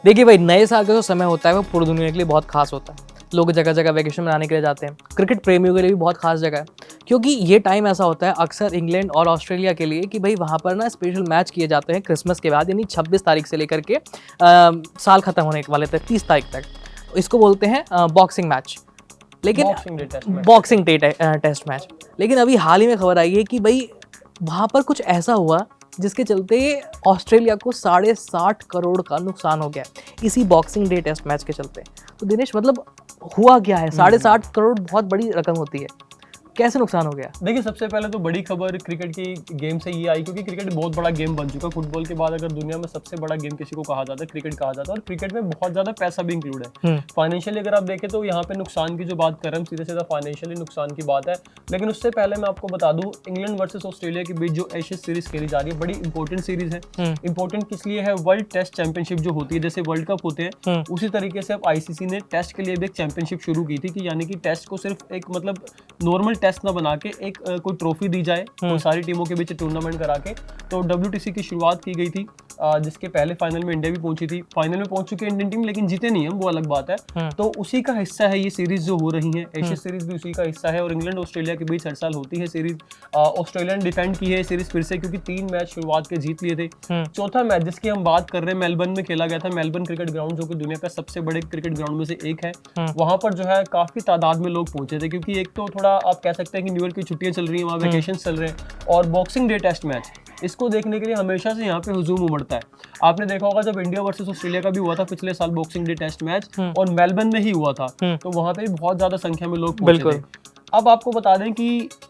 देखिए भाई, नए साल का जो समय होता है वो पूरी दुनिया के लिए बहुत खास होता है। लोग जगह जगह वैकेशन मनाने के लिए जाते हैं। क्रिकेट प्रेमियों के लिए भी बहुत खास जगह है, क्योंकि ये टाइम ऐसा होता है अक्सर इंग्लैंड और ऑस्ट्रेलिया के लिए कि भाई वहाँ पर ना स्पेशल मैच किए जाते हैं क्रिसमस के बाद, यानी 26 तारीख से लेकर के साल खत्म होने वाले तक 30 तारीख तक। इसको बोलते हैं बॉक्सिंग मैच। लेकिन बॉक्सिंग डे टेस्ट मैच। लेकिन अभी हाल ही में खबर आई है कि भाई वहाँ पर कुछ ऐसा हुआ जिसके चलते ऑस्ट्रेलिया को 60.5 करोड़ का नुकसान हो गया इसी बॉक्सिंग डे टेस्ट मैच के चलते। तो दिनेश, मतलब हुआ क्या है? 60.5 करोड़ बहुत बड़ी रकम होती है, कैसे नुकसान हो गया? देखिए, सबसे पहले तो बड़ी खबर क्रिकेट की गेम से ये आई, क्योंकि क्रिकेट बहुत बड़ा गेम बन चुका है। फुटबॉल के बाद अगर दुनिया में सबसे बड़ा गेम किसी को कहा जाता है, क्रिकेट कहा जाता है। और क्रिकेट में बहुत ज्यादा पैसा भी इंक्लूड है। फाइनेंशियली अगर आप देखें तो यहाँ पे नुकसान की जो बात कर रहे हैं, सीधे सीधा फाइनेंशियली नुकसान की बात है। लेकिन उससे पहले मैं आपको बता दूं, इंग्लैंड वर्सेस ऑस्ट्रेलिया के बीच जो एशेज सीरीज खेली जा रही है, बड़ी इंपॉर्टेंट सीरीज है। इंपॉर्टेंट किस लिए है? वर्ल्ड टेस्ट चैंपियनशिप जो होती है, जैसे वर्ल्ड कप होते हैं, उसी तरीके से अब आईसीसी ने टेस्ट के लिए भी एक चैंपियनशिप शुरू की थी, कि यानी कि टेस्ट को सिर्फ एक मतलब नॉर्मल टेस्ट ना बना के एक कोई ट्रॉफी दी जाए कोई सारी टीमों के बीच टूर्नामेंट करा के। तो WTC की शुरुआत की गई थी, जिसके पहले फाइनल में इंडिया भी पहुंची थी। फाइनल में पहुंच चुकी है इंडियन टीम, लेकिन जीते नहीं हम, वो अलग बात है। तो उसी का हिस्सा है ये सीरीज जो हो रही है। एशिया सीरीज भी उसी का हिस्सा है। और इंग्लैंड ऑस्ट्रेलिया के बीच हर साल होती है सीरीज। ऑस्ट्रेलिया ने डिफेंड की है सीरीज फिर से, क्योंकि 3 मैच शुरुआत के जीत लिए थे। चौथा मैच जिसकी हम बात कर रहे हैं, मेलबर्न में खेला गया था। मेलबर्न क्रिकेट ग्राउंड जो कि दुनिया का सबसे बड़े क्रिकेट ग्राउंड में से एक है। वहां पर जो है काफी तादाद में लोग पहुंचे थे, क्योंकि एक तो थोड़ा आप कह सकते हैं कि न्यू ईयर की छुट्टियां चल रही है, वहाँ वेकेशन चल रहे हैं। और बॉक्सिंग डे टेस्ट मैच, इसको देखने के लिए हमेशा से यहाँ पे हुजूम उमड़ता है। आपने देखा होगा जब इंडिया वर्सेस ऑस्ट्रेलिया का भी हुआ था पिछले साल बॉक्सिंग डे टेस्ट मैच, और मेलबर्न में ही हुआ था, तो वहां पे भी बहुत ज्यादा संख्या में लोग पहुंचे थे। अब आपको बता दें कि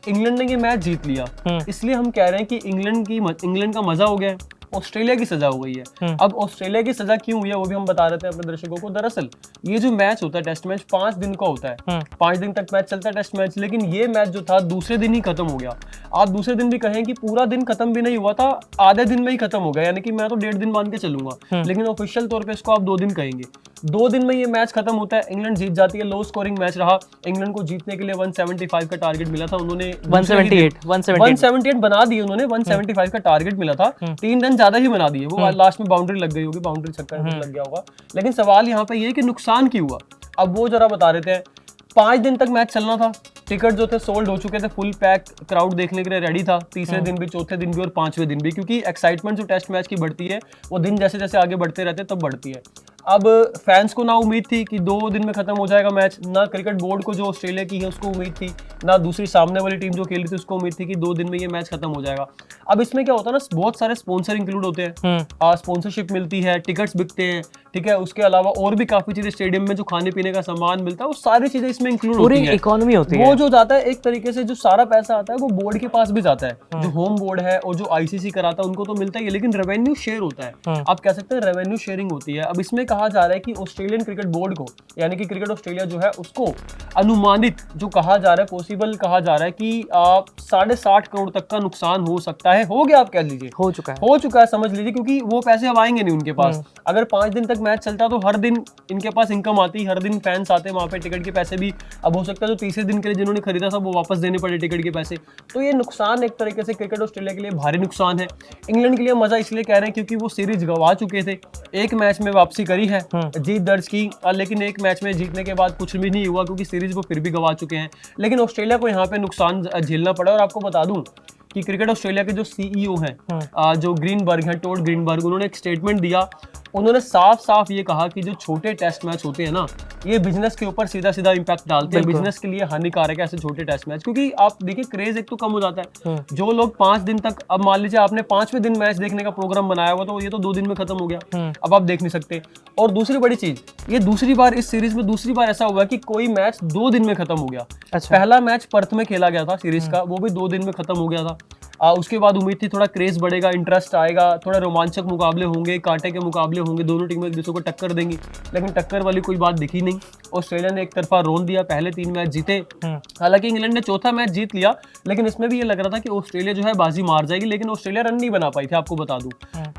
इंग्लैंड ने ये मैच जीत लिया, इसलिए हम कह रहे हैं कि इंग्लैंड का मजा हो गया है, ऑस्ट्रेलिया की सजा हो गई है। अब ऑस्ट्रेलिया की सजा क्यों हुई है वो भी हम बता रहे थे अपने दर्शकों को। दरअसल ये जो मैच होता है टेस्ट मैच, 5 दिन का होता है। 5 दिन तक मैच चलता है टेस्ट मैच, लेकिन ये मैच जो था दूसरे दिन ही खत्म हो गया। आप दूसरे दिन भी कहें कि पूरा दिन खत्म भी नहीं हुआ था, आधे दिन में ही खत्म हो गया, यानी कि मैं तो 1.5 दिन मान के चलूंगा, लेकिन ऑफिशियल तौर पर इसको आप 2 दिन कहेंगे। 2 दिन में ये मैच खत्म होता है, इंग्लैंड जीत जाती है। लो स्कोरिंग मैच रहा। इंग्लैंड को जीतने के लिए 175 का टारगेट मिला था, उन्होंने 178 बना दिए। उन्होंने 175 का टारगेट मिला था, 3 रन ज्यादा ही बना दिए। वो लास्ट में बाउंड्री लग गई होगी, बाउंड्री छक्का लग गया होगा। लेकिन सवाल यहाँ पे ये कि नुकसान क्यों हुआ, अब वो जरा बता रहे थे। 5 दिन तक मैच चलना था, टिकट जो थे सोल्ड हो चुके थे, फुल पैक क्राउड देखने के लिए रेडी था। तीसरे दिन भी, चौथे दिन भी और 5वें दिन भी, क्योंकि एक्साइटमेंट जो टेस्ट मैच की बढ़ती है वो दिन जैसे जैसे आगे बढ़ते रहते तब बढ़ती है। अब फैंस को ना उम्मीद थी कि 2 दिन में खत्म हो जाएगा मैच, ना क्रिकेट बोर्ड को जो ऑस्ट्रेलिया की है उसको उम्मीद थी, ना दूसरी सामने वाली टीम जो खेल रही थी उसको उम्मीद थी कि 2 दिन में ये मैच खत्म हो जाएगा। अब इसमें क्या होता है ना, बहुत सारे स्पॉन्सर इंक्लूड होते हैं, स्पॉन्सरशिप मिलती है, टिकट्स बिकते हैं, ठीक है। उसके अलावा और भी काफी चीजें, स्टेडियम में जो खाने पीने का सामान मिलता है, वो सारी चीजें इसमें इंक्लूड होती है। इकोनॉमी होती है। वो जो जाता है एक तरीके से, जो सारा पैसा आता है वो बोर्ड के पास भी जाता है। जो होम बोर्ड है और जो आईसीसी कराता है उनको तो मिलता ही है, लेकिन रेवेन्यू शेयर होता है। आप कह सकते हैं रेवेन्यू शेयरिंग होती है। अब इसमें कहा जा रहा है कि ऑस्ट्रेलियन क्रिकेट बोर्ड को, यानी कि क्रिकेट ऑस्ट्रेलिया जो है उसको अनुमानित जो कहा जा रहा है, पॉसिबल कहा जा रहा है कि 60.5 करोड़ तक का नुकसान हो सकता है। हो गया, आप कह लीजिए हो चुका है समझ लीजिए, क्योंकि वो पैसे अब आएंगे नहीं उनके पास। अगर 5 दिन तक मैच चलता तो हर दिन इनके पास इनकम आती, हर दिन फैंस आते वहां पे, टिकट के पैसे भी अब हो सकता है जो तीसरे दिन के लिए जिन्होंने खरीदा था वो वापस देने पड़े टिकट के पैसे। तो ये नुकसान एक तरीके से क्रिकेट ऑस्ट्रेलिया के लिए भारी नुकसान है। इंग्लैंड के लिए मजा इसलिए कह रहे हैं क्योंकि वो सीरीज गवा चुके थे, एक मैच में वापसी करी है, जीत दर्ज की, लेकिन एक मैच में जीतने के बाद कुछ भी नहीं हुआ, क्योंकि सीरीज वो फिर भी गवा चुके हैं। लेकिन ऑस्ट्रेलिया को यहाँ पे नुकसान झेलना पड़ा। और आपको बता दूं कि क्रिकेट ऑस्ट्रेलिया के जो सीईओ हैं, जो ग्रीनबर्ग हैं, टॉड ग्रीनबर्ग, उन्होंने एक स्टेटमेंट दिया। उन्होंने साफ साफ ये कहा कि जो छोटे टेस्ट मैच होते हैं ना, ये बिजनेस के ऊपर सीधा सीधा इंपैक्ट डालते हैं, बिजनेस के लिए हानिकारक है ऐसे छोटे टेस्ट मैच, क्योंकि आप देखिए क्रेज एक तो कम हो जाता है। जो लोग 5 दिन तक, अब मान लीजिए आपने 5वें दिन मैच देखने का प्रोग्राम बनाया हुआ, तो ये तो 2 दिन में खत्म हो गया, अब आप देख नहीं सकते। और दूसरी बड़ी चीज, ये दूसरी बार इस सीरीज में दूसरी बार ऐसा हुआ कि कोई मैच 2 दिन में खत्म हो गया। पहला मैच पर्थ में खेला गया था सीरीज का, वो भी 2 दिन में खत्म हो गया था। उसके बाद उम्मीद थी थोड़ा क्रेज बढ़ेगा, इंटरेस्ट आएगा, थोड़ा रोमांचक मुकाबले होंगे, कांटे के मुकाबले होंगे, दोनों टीमें एक दूसरे को टक्कर देंगी, लेकिन टक्कर वाली कोई बात दिखी नहीं। ऑस्ट्रेलिया ने एक तरफा रोन दिया, पहले 3 मैच जीते। हालांकि इंग्लैंड ने चौथा मैच जीत लिया, लेकिन इसमें भी ये लग रहा था कि ऑस्ट्रेलिया जो है बाजी मार जाएगी, लेकिन ऑस्ट्रेलिया रन नहीं बना पाई थी। आपको बता दूं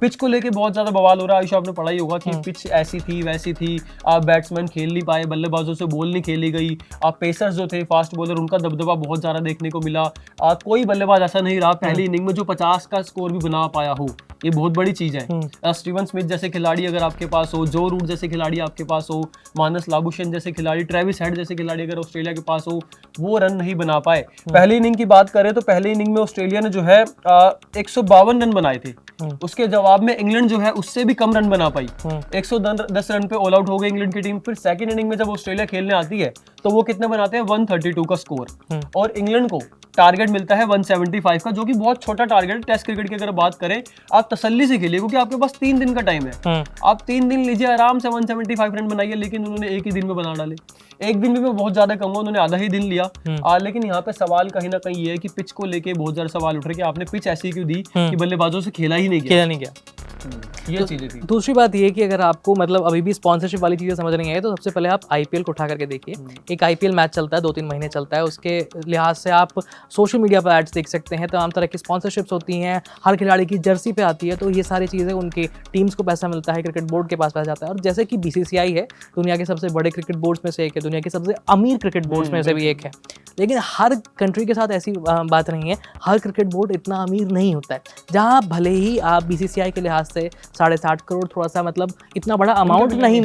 पिच को लेके बहुत ज्यादा बवाल हो रहा है, आपने पढ़ा ही होगा कि पिच ऐसी थी वैसी थी, बैट्समैन खेल नहीं पाए, बल्लेबाजों से बॉल नहीं खेली गई, पेसर्स जो थे फास्ट बॉलर उनका दबदबा बहुत ज्यादा देखने को मिला। कोई बल्लेबाज ऐसा नहीं रहा पहली इनिंग में जो 50 का स्कोर भी बना पाया हो। ये बहुत बड़ी चीज़ है। स्टीवन स्मिथ जैसे खिलाड़ी अगर आपके पास हो, जो रूट जैसे खिलाड़ी आपके पास हो, मानस लाबुशेन जैसे खिलाड़ी, ट्रेविस हेड जैसे खिलाड़ी अगर ऑस्ट्रेलिया के पास हो, वो रन नहीं बना पाए। पहली इनिंग की बात करें तो पहली इनिंग में ऑस्ट्रेलिया ने जो है 152 रन बनाए थे, उसके जवाब में इंग्लैंड जो है उससे भी कम रन बना पाई, 110 रन पे ऑल आउट हो गई इंग्लैंड की टीम। फिर सेकंड इनिंग में जब ऑस्ट्रेलिया खेलने आती है तो वो कितने बनाते हैं, 132 का स्कोर, और इंग्लैंड को टारगेट मिलता है 175 का, जो कि बहुत छोटा टारगेट है। टेस्ट क्रिकेट की अगर बात करें, आप तसल्ली से खेलिए क्योंकि आपके पास 3 दिन का टाइम है, आप 3 दिन लीजिए, आराम से 175 रन बनाइए। लेकिन उन्होंने एक ही दिन में बना डाले। एक दिन में बहुत ज्यादा कम हुआ, उन्होंने आधा ही दिन लिया। लेकिन यहाँ पे सवाल कहीं ना कहीं ये है कि पिच को लेके बहुत ज्यादा सवाल उठ रहे कि आपने पिच ऐसी क्यों दी कि बल्लेबाजों से खेला ही नहीं गया। ये चीजें थी। दूसरी बात ये है कि अगर आपको मतलब अभी भी स्पॉन्सरशिप वाली चीज़ें समझ नहीं आई तो सबसे पहले आप आईपीएल को उठा करके देखिए। एक आईपीएल मैच चलता है, 2-3 महीने चलता है, उसके लिहाज से आप सोशल मीडिया पर एड्स देख सकते हैं, तमाम तरह की स्पॉन्सरशिप्स होती हैं, हर खिलाड़ी की जर्सी पे आती है, तो ये सारी चीज़ें उनकी टीम्स को पैसा मिलता है, क्रिकेट बोर्ड के पास पैसा जाता है। और जैसे कि बीसीसीआई है, दुनिया के सबसे बड़े क्रिकेट बोर्ड्स में से एक है, दुनिया के सबसे अमीर क्रिकेट बोर्ड्स में से भी एक है, लेकिन हर कंट्री के साथ ऐसी बात नहीं है, हर क्रिकेट बोर्ड इतना अमीर नहीं होता है। जहाँ भले ही आप बीसीसीआई के लिहाज से 60 करोड़ थोड़ा सा मतलब इतना बड़ा अमाउंट नहीं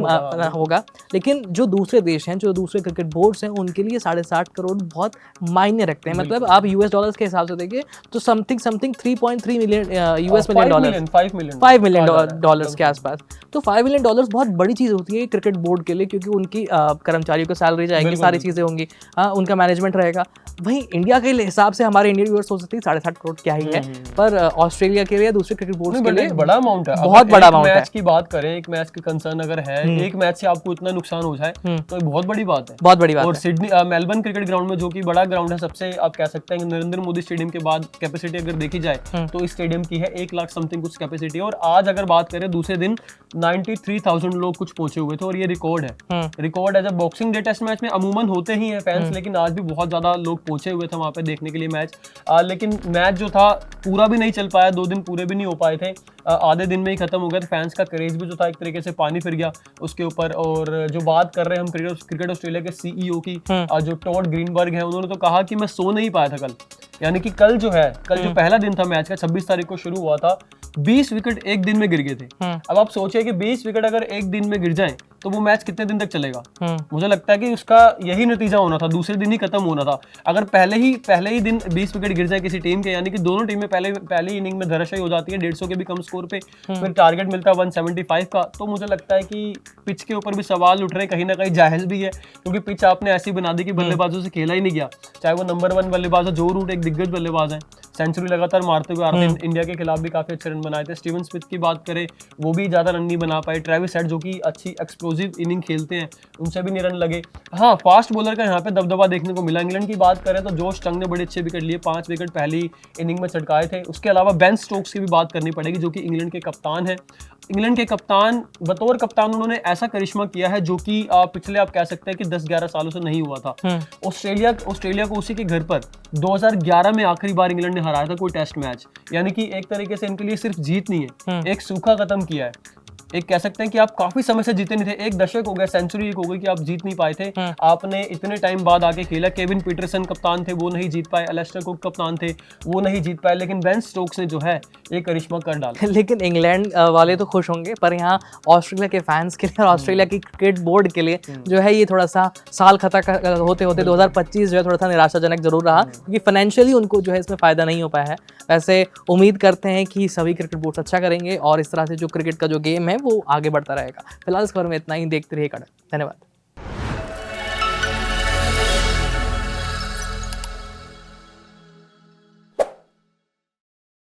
होगा, लेकिन जो दूसरे देश हैं, जो दूसरे क्रिकेट बोर्ड्स हैं, उनके लिए 60 करोड़ बहुत मायने रखते हैं। मतलब आप यूएस डॉलर्स के हिसाब से देखिए तो something 3.3 million US million dollar, 5 million dollars के आसपास। तो 5 मिलियन डॉलर्स बहुत बड़ी चीज़ होती है क्रिकेट बोर्ड के लिए, क्योंकि उनकी कर्मचारियों को सैलरी जाएगी, सारी चीज़ें होंगी, उनका मैनेजमेंट रहेगा। वहीं इंडिया के हिसाब से हमारे इंडियन व्यूअर्स सोच सकते हैं 60 करोड़ क्या ही है, पर ऑस्ट्रेलिया के लिए, दूसरे क्रिकेट बोर्ड्स के लिए बड़ा अमाउंट है, बहुत बड़ा अमाउंट है। मैच की बात करें, एक मैच के कंसर्न अगर है, एक मैच से आपको इतना नुकसान हो जाए तो बहुत बड़ी बात है, बहुत बड़ी बात। और सिडनी मेलबर्न क्रिकेट ग्राउंड में, जो कि बड़ा ग्राउंड है, सबसे आप कह सकते हैं नरेंद्र मोदी स्टेडियम के बाद कैपेसिटी अगर देखी जाए तो इस स्टेडियम की है 1 लाख समथिंग कुछ कैपेसिटी। और आज अगर बात करें दूसरे दिन 93,000 लोग कुछ पहुंचे हुए थे, और ये रिकॉर्ड है। जब बॉक्सिंग डे टेस्ट मैच में अमूमन होते ही हैं फैंस, लेकिन आज भी बहुत ज्यादा लोग पहुंचे हुए थे वहां पे देखने के लिए मैच। लेकिन मैच जो था पूरा भी नहीं चल पाया, 2 दिन पूरे भी नहीं हो पाए थे, आधे दिन में ही खत्म हो गया। फैंस का क्रेज भी जो था एक तरीके से पानी फिर गया उसके ऊपर। और जो बात कर रहे हैं हम क्रिकेट ऑस्ट्रेलिया के सीईओ की, जो टॉड ग्रीनबर्ग है, उन्होंने तो कहा कि मैं सो नहीं पाया था कल, यानी कि कल जो पहला दिन था मैच का, 26 तारीख को शुरू हुआ था, 20 विकेट एक दिन में गिर गए थे। अब आप सोचिए कि 20 विकेट अगर एक दिन में गिर जाएं तो वो मैच कितने दिन तक चलेगा। मुझे लगता है कि उसका यही नतीजा होना था, दूसरे दिन ही खत्म होना था। अगर पहले ही दिन 20 विकेट गिर जाए किसी टीम के, यानी कि दोनों टीमें पहली इनिंग में धराशायी हो जाती है 150 के भी कम स्कोर पे, फिर टारगेट मिलता है 175 का, तो मुझे लगता है कि पिच के ऊपर भी सवाल उठ रहे, कहीं ना कहीं जायज भी है, क्योंकि पिच आपने ऐसी बना दी कि बल्लेबाजों से खेला ही नहीं गया। चाहे वो नंबर 1 बल्लेबाज है, जो रूट एक दिग्गज बल्लेबाज है, सेंचुरी लगातार मारते हुए आ रहे थे, इंडिया के खिलाफ भी काफी अच्छे रन बनाए थे। स्टीवन स्मिथ की बात करें, वो भी ज्यादा रन नहीं बना पाए। ट्रेविस हेड जो कि अच्छी एक्सप्लोसिव इनिंग खेलते हैं, उनसे भी नहीं रन लगे। हाँ, फास्ट बॉलर का यहाँ पे दबदबा देखने को मिला। इंग्लैंड की बात करें तो जोश टंग ने बड़े अच्छे विकेट लिए, 5 विकेट पहली इनिंग में चटकाए थे। उसके अलावा बेन स्टोक्स की भी बात करनी पड़ेगी, जो कि इंग्लैंड के कप्तान है। इंग्लैंड के कप्तान, बतौर कप्तान उन्होंने ऐसा करिश्मा किया है जो कि पिछले आप कह सकते हैं कि 10-11 सालों से नहीं हुआ था। ऑस्ट्रेलिया को उसी के घर पर 2011 में आखिरी बार इंग्लैंड ने हराया था कोई टेस्ट मैच, यानी कि एक तरीके से इनके लिए सिर्फ जीत नहीं है, एक सूखा खत्म किया है। एक कह सकते हैं कि आप काफी समय से जीते नहीं थे, एक दशक हो गया, सेंचुरी एक हो गई कि आप जीत नहीं पाए थे। आपने इतने टाइम बाद आके खेला। केविन पीटरसन कप्तान थे, वो नहीं जीत पाए। एलिस्टर कुक कप्तान थे, वो नहीं जीत पाए। लेकिन बेन स्टोक्स ने जो है एक करिश्मा कर डाला। लेकिन इंग्लैंड वाले तो खुश होंगे, पर यहाँ ऑस्ट्रेलिया के फैंस के लिए और ऑस्ट्रेलिया की क्रिकेट बोर्ड के लिए जो है ये थोड़ा सा साल खत्म होते होते 2025 जो है थोड़ा सा निराशाजनक जरूर रहा, क्योंकि फाइनेंशियली उनको जो है इसमें फायदा नहीं हो पाया है। वैसे उम्मीद करते हैं कि सभी क्रिकेट बोर्ड अच्छा करेंगे और इस तरह से जो क्रिकेट का जो गेम है वो आगे बढ़ता रहेगा। फिलहाल इस खबर में इतना ही, देखते रहिए कड़क। धन्यवाद।